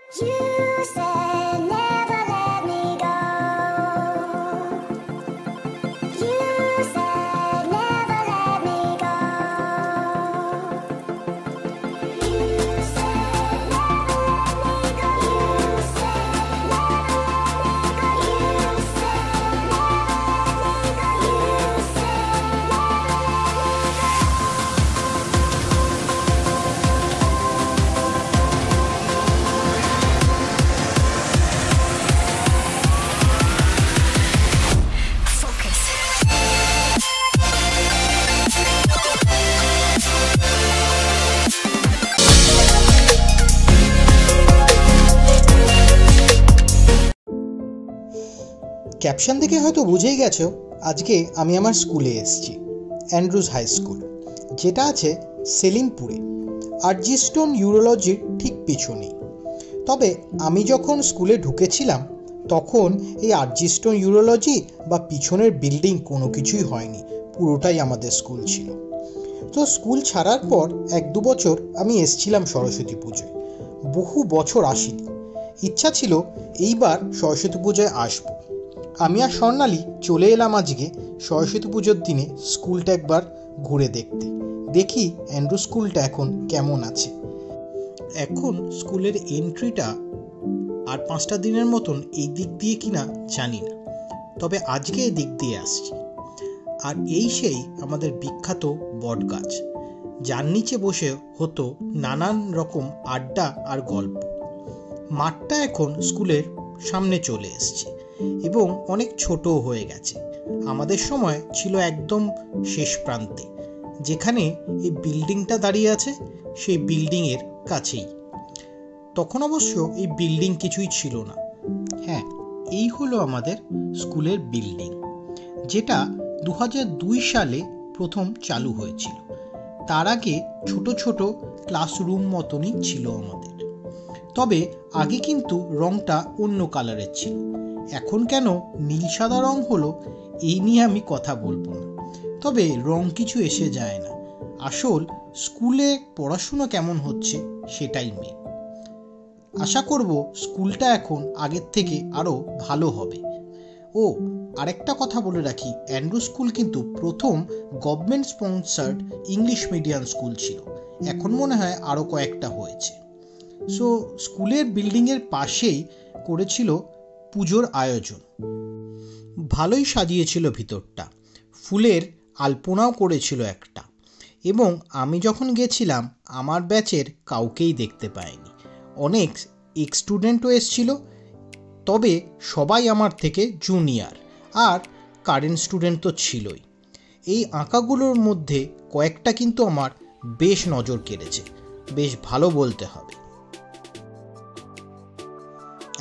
You said never let me go. You said never let me go. You said never let me go. You said never let me go. You said never let me go. You said caption দেখে হয়তো বুঝেই গেছো আজকে আমি আমার স্কুলে এসেছি, Andrews high school, যেটা আছে সেলিমপুরে, আরজিস্টোন ইউরোলজির ঠিক পিছনেই। তবে আমি যখন স্কুলে ঢুকেছিলাম তখন এই আরজিস্টোন ইউরোলজি বা পিছনের বিল্ডিং কোনো কিছুই হয়নি, পুরোটাই আমাদের স্কুল ছিল। তো স্কুল ছাড়ার পর 1-2 বছর আমি এসেছিলাম সরস্বতী পুজোয়, বহু বছর আসিনি। ইচ্ছা ছিল এইবার সরস্বতী পুজোয় আসবো। আমি আর স্বর্ণালী চলে এলাম আজকে সরস্বতী পুজোর দিনে স্কুলটা একবার ঘুরে দেখতে, দেখি অ্যান্ড্রু স্কুলটা এখন কেমন আছে। এখন স্কুলের এন্ট্রিটা আর 5টা দিনের মতন এই দিক দিয়ে কিনা জানি না, তবে আজকে এই দিক দিয়ে আসছি। আর এই সেই আমাদের বিখ্যাত বট গাছ, যার নিচে বসে হতো নানান রকম আড্ডা আর গল্প। মাঠটা এখন স্কুলের সামনে চলে এসছে এবং অনেক ছোটও হয়ে গেছে। আমাদের সময় ছিল একদম শেষ প্রান্তে, যেখানে এই বিল্ডিংটা দাঁড়িয়ে আছে সেই বিল্ডিংয়ের কাছেই। তখন অবশ্য এই বিল্ডিং কিছুই ছিল না। হ্যাঁ, এই হলো আমাদের স্কুলের বিল্ডিং, যেটা 2002 সালে প্রথম চালু হয়েছিল। তার আগে ছোট ছোট ক্লাসরুম মতনই ছিল আমাদের। তবে আগে কিন্তু রংটা অন্য কালারের ছিল, এখন কেন নীল সাদা রং হলো এই নিয়ে আমি কথা বলবো না। তবে রং কিছু এসে যায় না, আসল স্কুলে পড়াশুনো কেমন হচ্ছে সেটাই মেন। আশা করব স্কুলটা এখন আগের থেকে আরও ভালো হবে। ও আরেকটা কথা বলে রাখি, অ্যান্ড্রু স্কুল কিন্তু প্রথম government sponsored English medium school ছিল, এখন মনে হয় আরও কয়েকটা হয়েছে। সো স্কুলের বিল্ডিংয়ের পাশেই করেছিল পুজোর আয়োজন, ভালোই সাজিয়েছিল ভিতরটা, ফুলের আলপনাও করেছিল একটা। এবং আমি যখন গেছিলাম আমার ব্যাচের কাউকেই দেখতে পাইনি, অনেক এক্স স্টুডেন্টও এসেছিল, তবে সবাই আমার থেকে জুনিয়র, আর কারেন্ট স্টুডেন্ট তো ছিলই। এই আঁকাগুলোর মধ্যে কয়েকটা কিন্তু আমার বেশ নজর কেড়েছে, বেশ ভালো বলতে হবে।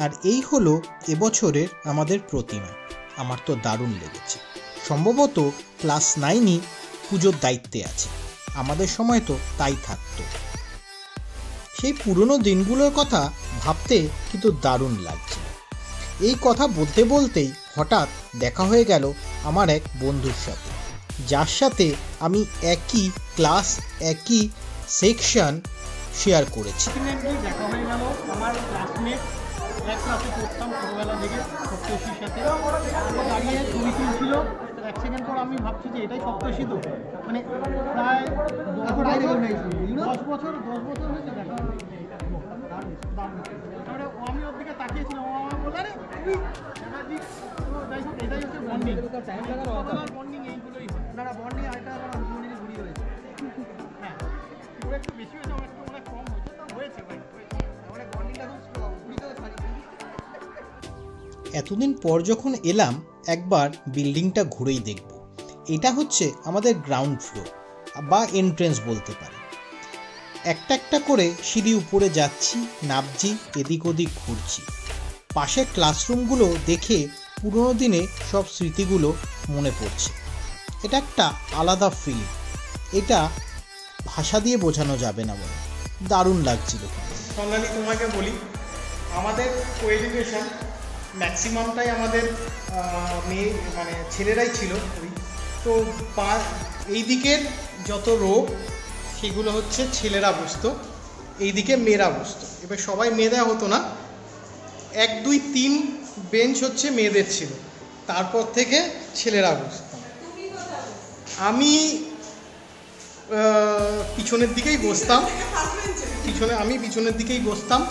আর এই হলো এবছরের আমাদের প্রতিমা, আমার তো দারুণ লেগেছে। সম্ভবত ক্লাস 9ই পুজোর দায়িত্বে আছে, আমাদের সময় তো তাই থাকতো। সেই পুরনো দিনগুলোর কথা ভাবতে কিন্তু দারুণ লাগছে। এই কথা বলতে বলতেই হঠাৎ দেখা হয়ে গেল আমার এক বন্ধুর সাথে, যার সাথে আমি একই ক্লাস একই সেকশন শেয়ার করেছি। দেখা হয়ে গেল আমার ক্লাসমেট, এক ক্লাসে পড়তাম ছোটবেলা থেকে, সপ্তর্ষির সাথে দাঁড়িয়ে ছবি তুলছিল। 1 সেকেন্ড পর আমি ভাবছি যে এটাই সপ্তর্ষি তো, মানে প্রায় 10 বছর হয়েছে দেখা। আমি ওর দিকে তাকিয়েছিলাম, ও আমার বলল আরে এটাই হচ্ছে বন্ডিং। বন্ডিং এইগুলোই না, বন্ডিং আরেকটা ঘুরিয়ে হয়েছে। হ্যাঁ, একটু বেশি হয়েছে, আমার একটু অনেক কম হয়েছে, তা হয়েছে ভাই, অনেক বন্ডিংটা খুব স্ট্রং। এতদিন পর যখন এলাম একবার বিল্ডিংটা ঘুরেই দেখব। এটা হচ্ছে আমাদের গ্রাউন্ড ফ্লোর বা এন্ট্রেন্স বলতে পারে। একটা একটা করে সিঁড়ি উপরে যাচ্ছি, নামছি, এদিক ওদিক ঘুরছি। পাশে ক্লাসরুমগুলো দেখে পুরোনো দিনে সব স্মৃতিগুলো মনে পড়ছে। এটা একটা আলাদা ফিলিং, এটা ভাষা দিয়ে বোঝানো যাবে না বলে দারুণ লাগছিল। সন্ধ্যালি তোমাকে বলি, আমাদের কোএডুকেশন ম্যাক্সিমামটাই আমাদের মেয়ে মানে ছেলেরাই ছিল। তো এই দিকের যত রোগ সেগুলো হচ্ছে ছেলেরা বুঝতো, এইদিকে মেয়েরা বুঝতো, এবার সবাই মেয়েদের হতো না, 1 2 3 বেঞ্চ হচ্ছে মেয়েদের ছিল, তারপর থেকে ছেলেরা বসতাম। আমি পিছনের দিকেই বসতাম, পিছনের দিকেই বসতাম।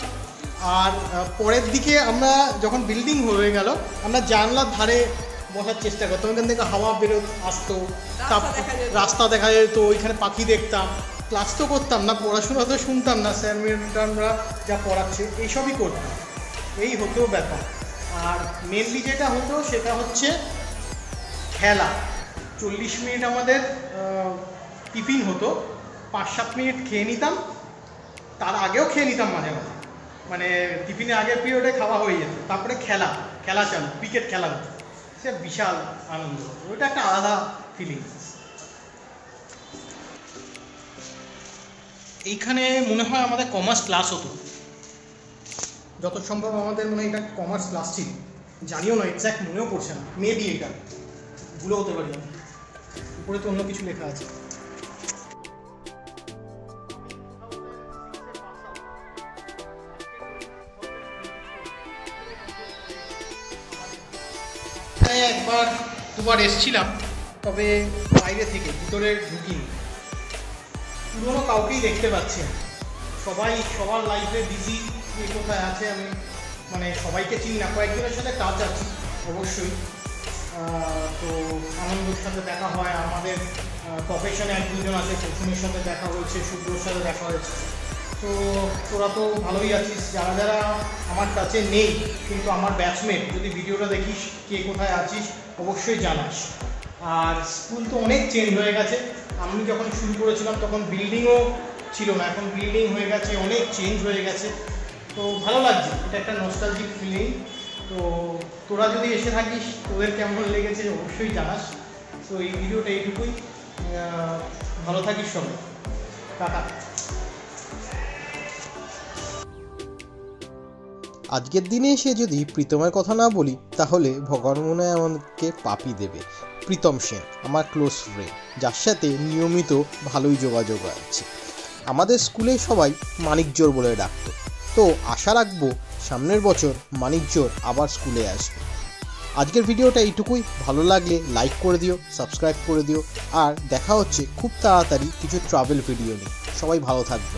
আর পরের দিকে আমরা যখন বিল্ডিং হয়ে গেল, আমরা জানলার ধারে বসার চেষ্টা করতাম, ওইখান থেকে হাওয়া আসতো, রাস্তা দেখা যেত, ওইখানে পাখি দেখতাম। ক্লাস তো করতাম না, পড়াশোনা তো শুনতাম না, স্যার ম্যাডামরা যা পড়াচ্ছে এইসবই করতাম, এই হতো ব্যাপার। আর মেনলি যেটা হতো সেটা হচ্ছে খেলা। 40 মিনিট আমাদের টিফিন হতো, 5-7 মিনিট খেয়ে নিতাম, তার আগেও খেয়ে নিতাম মাঝে মাঝে, মানে টিফিনের আগের পিরিয়ডে খাওয়া হয়ে যেত। তারপরে খেলা চালু, ক্রিকেট খেলা হতো, সে বিশাল আনন্দ, ওইটা একটা আলাদা ফিলিংস। এইখানে মনে হয় আমাদের কমার্স ক্লাস হতো, যত সম্ভব আমাদের মনে হয় এটা কমার্স ক্লাস ছিল, জানিও না, এক্স্যাক্ট মনেও পড়ছে না, মেবি এটা ভুলে হতে পারি। উপরে তো অন্য কিছু লেখা আছে। একবার দুবার এসেছিলাম, তবে বাইরে থেকে, ভিতরে ঢুকিনি। পুরোনো কাউকেই দেখতে পাচ্ছি না, সবাই সবার লাইফে বিজি, কে কোথায় আছে আমি মানে সবাইকে চিনি না। কয়েকজনের সাথে টাচ আছি অবশ্যই, তো আনন্দের সাথে দেখা হয়, আমাদের প্রফেশনে 1-2 জন আছে, প্রথমের সাথে দেখা হয়েছে, শুভ্রর সাথে দেখা হয়েছে। তো তোরা তো ভালোই আছিস, যারা যারা আমার কাছে নেই কিন্তু আমার ব্যাচমেট, যদি ভিডিওটা দেখিস কে কোথায় আছিস অবশ্যই জানাস। আর স্কুল তো অনেক চেঞ্জ হয়ে গেছে, আমি যখন শুরু করেছিলাম তখন বিল্ডিংও ছিল না, এখন বিল্ডিং হয়ে গেছে, অনেক চেঞ্জ হয়ে গেছে। তো ভালো লাগছে, এটা একটা নস্টালজিক ফিলিং। তো তোরা যদি এসে থাকিস, তোদের কেমন লেগেছে অবশ্যই জানাস। তো এই ভিডিওটা এইটুকুই, ভালো থাকিস সবাই, টাটা। আজকের দিনে এসে যদি প্রীতমের কথা না বলি তাহলে ভগবান মনে হয় আমাদেরকে পাপি দেবে। প্রীতম সেন আমার ক্লোজ ফ্রেন্ড, যার সাথে নিয়মিত ভালোই যোগাযোগ আছে। আমাদের স্কুলে সবাই মানিকজোর বলে ডাকতো। তো আশা রাখবো সামনের বছর মানিকজোর আবার স্কুলে আসবে। আজকের ভিডিওটা এইটুকুই, ভালো লাগলে লাইক করে দিও, সাবস্ক্রাইব করে দিও, আর দেখা হচ্ছে খুব তাড়াতাড়ি কিছু ট্রাভেল ভিডিও নিয়ে। সবাই ভালো থাকবে।